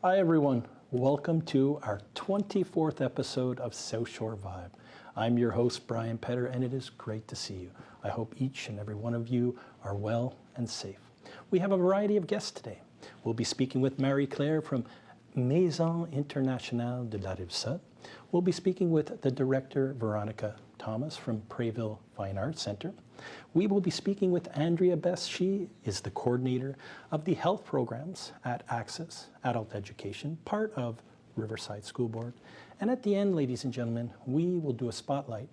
Hi everyone, welcome to our 24th episode of South Shore Vibe. I'm your host Brian Petter and it is great to see you. I hope each and every one of you are well and safe. We have a variety of guests today. We'll be speaking with Marie-Claire from Maison Internationale de la Rive-Sud. We'll be speaking with the director Veronica Thomas from Préville Fine Arts Center. We will be speaking with Andrea Best. She is the coordinator of the health programs at Access Adult Education, part of Riverside School Board. And at the end, ladies and gentlemen, we will do a spotlight.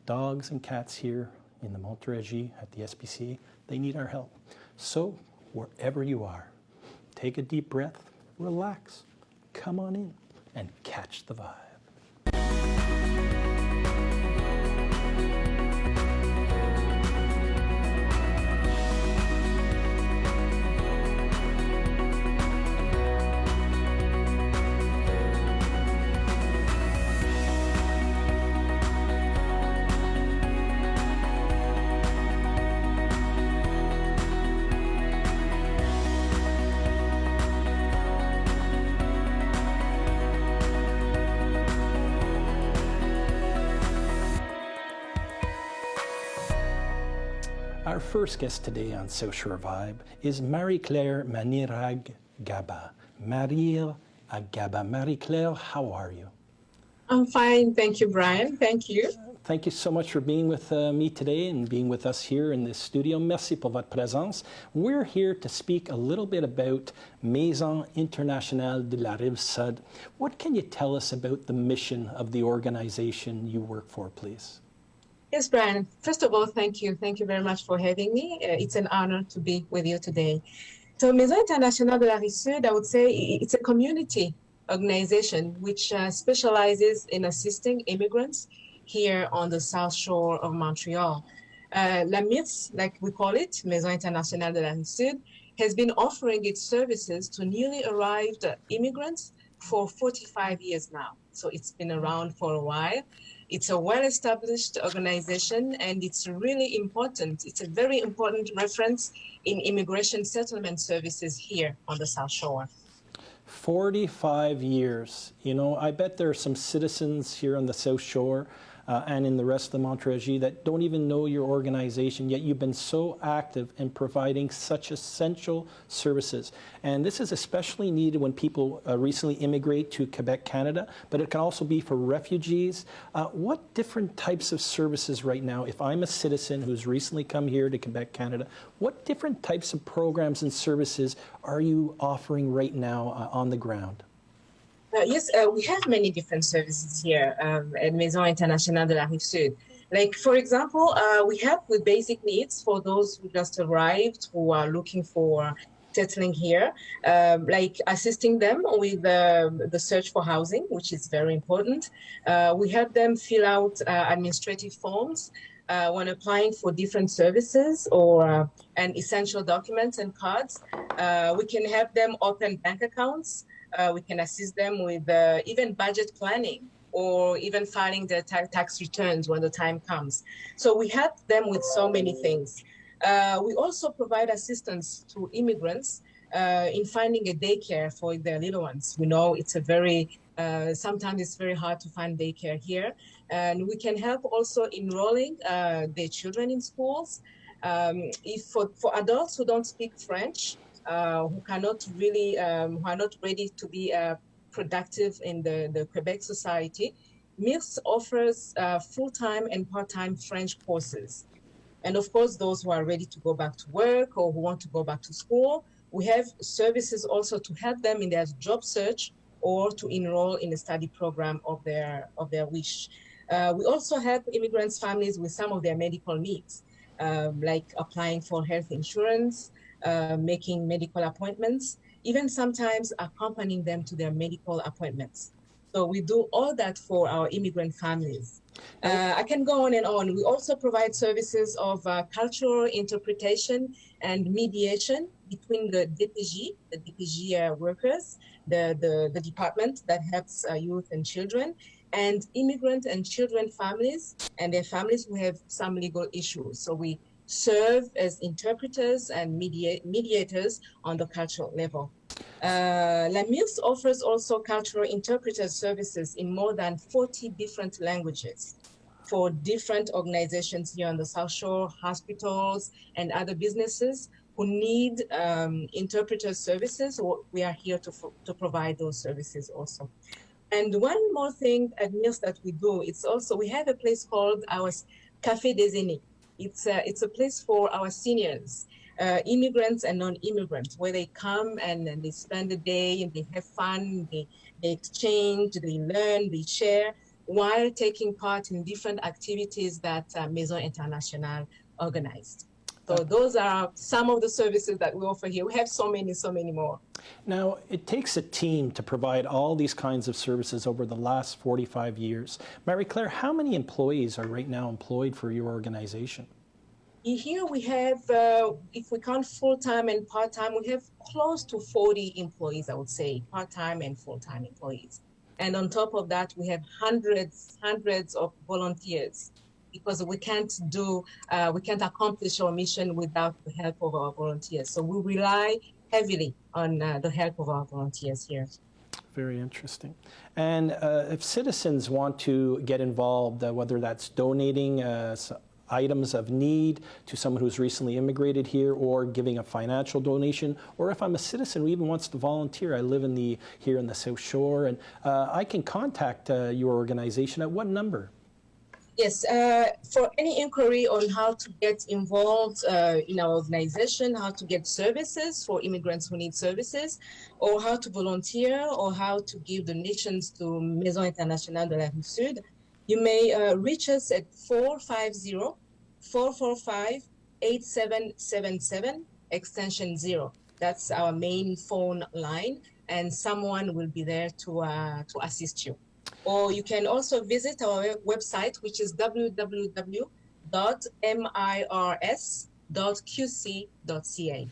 Dogs and cats here in the Montérégie at the SPCA, they need our help. So wherever you are, take a deep breath, relax, come on in, and catch the vibe. Our first guest today on South Shore Vibe is Marie-Claire Maniragaba. Marie-Claire, how are you? I'm fine, thank you, Brian. Thank you. Thank you so much for being with me today and being with us here in this studio. Merci pour votre présence. We're here to speak a little bit about Maison Internationale de la Rive-Sud. What can you tell us about the mission of the organization you work for, please? Yes, Brian. First of all, thank you. Thank you very much for having me. It's an honor to be with you today. So Maison Internationale de la Rive-Sud, I would say it's a community organization which specializes in assisting immigrants here on the South Shore of Montreal. La MIRS, like we call it, Maison Internationale de la Rive-Sud, has been offering its services to newly arrived immigrants for 45 years now. So it's been around for a while. It's a well-established organization and it's really important. It's a very important reference in immigration settlement services here on the South Shore. 45 years. You know, I bet there are some citizens here on the South Shore and in the rest of the Montérégie that don't even know your organization, yet you've been so active in providing such essential services. And this is especially needed when people recently immigrate to Quebec, Canada, but it can also be for refugees. What different types of services right now, if I'm a citizen who's recently come here to Quebec, Canada, what different types of programs and services are you offering right now on the ground? Yes, we have many different services here at Maison Internationale de la Rive-Sud. Like, for example, we help with basic needs for those who just arrived, who are looking for settling here, like assisting them with the search for housing, which is very important. We help them fill out administrative forms when applying for different services or and essential documents and cards. We can help them open bank accounts. We can assist them with even budget planning or even filing their tax returns when the time comes. So we help them with so many things. We also provide assistance to immigrants in finding a daycare for their little ones. We know it's a very, sometimes it's very hard to find daycare here. And we can help also enrolling their children in schools. If for adults who don't speak French, who cannot really, who are not ready to be productive in the Quebec society, MIRS offers full-time and part-time French courses. And of course, those who are ready to go back to work or who want to go back to school, we have services also to help them in their job search or to enroll in a study program of their wish. We also help immigrants' families with some of their medical needs, like applying for health insurance, making medical appointments, even sometimes accompanying them to their medical appointments. So we do all that for our immigrant families. I can go on and on. We also provide services of cultural interpretation and mediation between the DPG workers, the department that helps youth and children, and immigrant and children families and their families who have some legal issues. So we serve as interpreters and mediators on the cultural level. La MIRS offers also cultural interpreter services in more than 40 different languages for different organizations here on the South Shore, hospitals, and other businesses who need interpreter services. We are here to provide those services also. And one more thing at MIRS that we do, we have a place called our Café des Aînés. It's a place for our seniors, immigrants and non-immigrants, where they come and they spend the day and they have fun, they exchange, they learn, they share, while taking part in different activities that Maison Internationale organized. So those are some of the services that we offer here. We have so many more. Now, it takes a team to provide all these kinds of services over the last 45 years. Marie-Claire, how many employees are right now employed for your organization? Here we have, if we count full-time and part-time, we have close to 40 employees, I would say, part-time and full-time employees. And on top of that, we have hundreds of volunteers, because we can't accomplish our mission without the help of our volunteers. So we rely heavily on the help of our volunteers here. Very interesting. And if citizens want to get involved, whether that's donating items of need to someone who's recently immigrated here, or giving a financial donation, or if I'm a citizen who even wants to volunteer, I live here in the South Shore, and I can contact your organization at what number? Yes, for any inquiry on how to get involved in our organization, how to get services for immigrants who need services, or how to volunteer, or how to give donations to Maison Internationale de la Rive-Sud, you may reach us at 450-445-8777, extension 0. That's our main phone line, and someone will be there to assist you. Or you can also visit our website, which is www.mirs.qc.ca.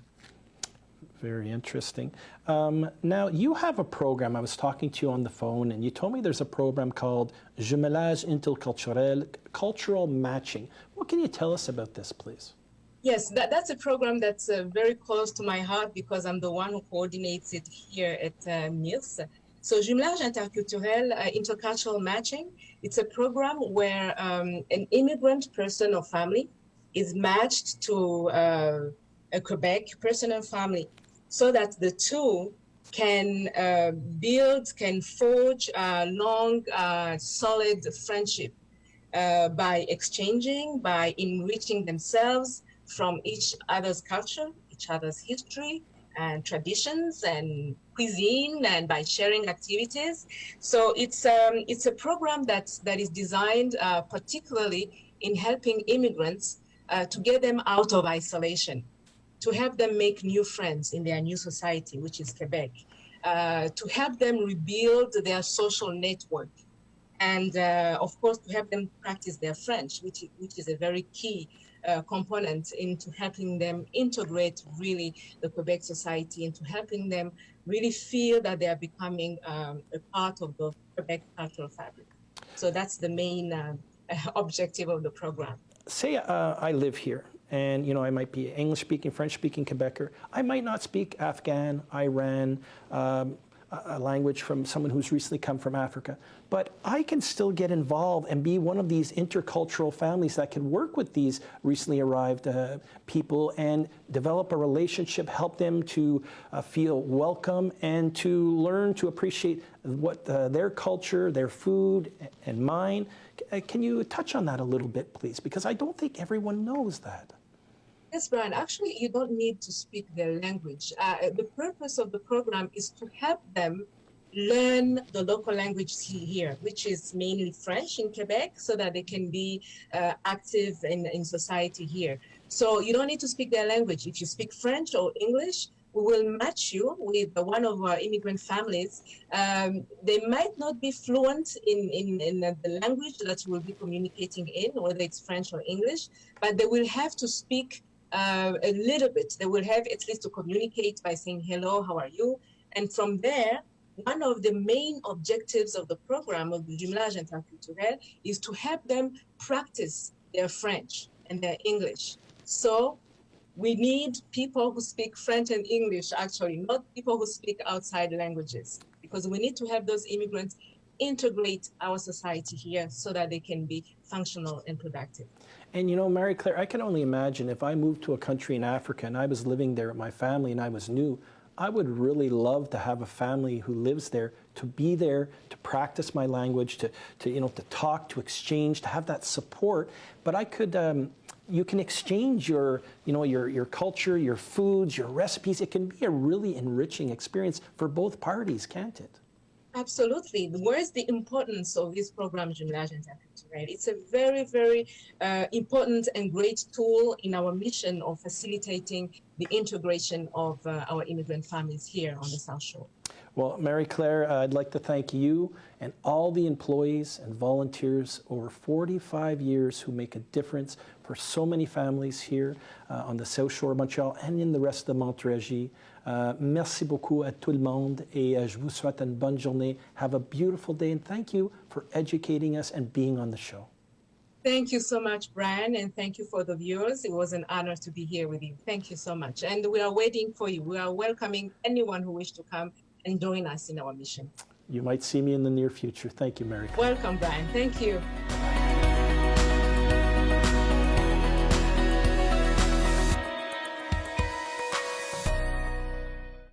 Very interesting. Now, you have a program. I was talking to you on the phone, and you told me there's a program called Jamelage interculturel, cultural matching. What can you tell us about this, please? Yes, that's a program that's very close to my heart, because I'm the one who coordinates it here at MIRS. So Jamelage interculturel, intercultural matching, it's a program where an immigrant person or family is matched to a Quebec person or family, so that the two can forge a long, solid friendship by exchanging, by enriching themselves from each other's culture, each other's history and traditions and cuisine, and by sharing activities. So it's a program that is designed particularly in helping immigrants to get them out of isolation, to help them make new friends in their new society, which is Quebec, to help them rebuild their social network, and of course to help them practice their French, which is a very key component into helping them integrate really the Quebec society, into helping them really feel that they are becoming a part of the Quebec cultural fabric. So that's the main objective of the program. Say I live here, and I might be English-speaking, French-speaking Quebecer. I might not speak Afghan, Iran, a language from someone who's recently come from Africa, but I can still get involved and be one of these intercultural families that can work with these recently arrived people and develop a relationship, help them to feel welcome and to learn to appreciate what their culture, their food, and mine. Can you touch on that a little bit, please? Because I don't think everyone knows that. Yes, Brian, actually, you don't need to speak their language. The purpose of the program is to help them learn the local language here, which is mainly French in Quebec, so that they can be active in society here. So you don't need to speak their language. If you speak French or English, we will match you with one of our immigrant families. They might not be fluent in the language that we'll be communicating in, whether it's French or English, but they will have to speak a little bit. They will have at least to communicate by saying, hello, how are you? And from there, one of the main objectives of the program of the Jamelage interculturel is to help them practice their French and their English. So We need people who speak French and English, actually, not people who speak outside languages, because we need to have those immigrants integrate our society here so that they can be functional and productive. And you know, Mary Claire, I can only imagine if I moved to a country in Africa and I was living there with my family and I was new, I would really love to have a family who lives there, to be there, to practice my language, to talk, to exchange, to have that support. But I could, you can exchange your culture, your foods, your recipes. It can be a really enriching experience for both parties, can't it? Absolutely. Where's the importance of this program, Jamelage Interculture, right? It's a very, very important and great tool in our mission of facilitating the integration of our immigrant families here on the South Shore. Well, Mary Claire, I'd like to thank you and all the employees and volunteers over 45 years who make a difference for so many families here on the South Shore of Montreal and in the rest of the Montérégie. Merci beaucoup à tout le monde et je vous souhaite une bonne journée. Have a beautiful day and thank you for educating us and being on the show. Thank you so much, Brian, and thank you for the viewers. It was an honor to be here with you. Thank you so much. And we are waiting for you. We are welcoming anyone who wishes to come and join us in our mission. You might see me in the near future. Thank you, Mary Claire. Welcome, Brian. Thank you.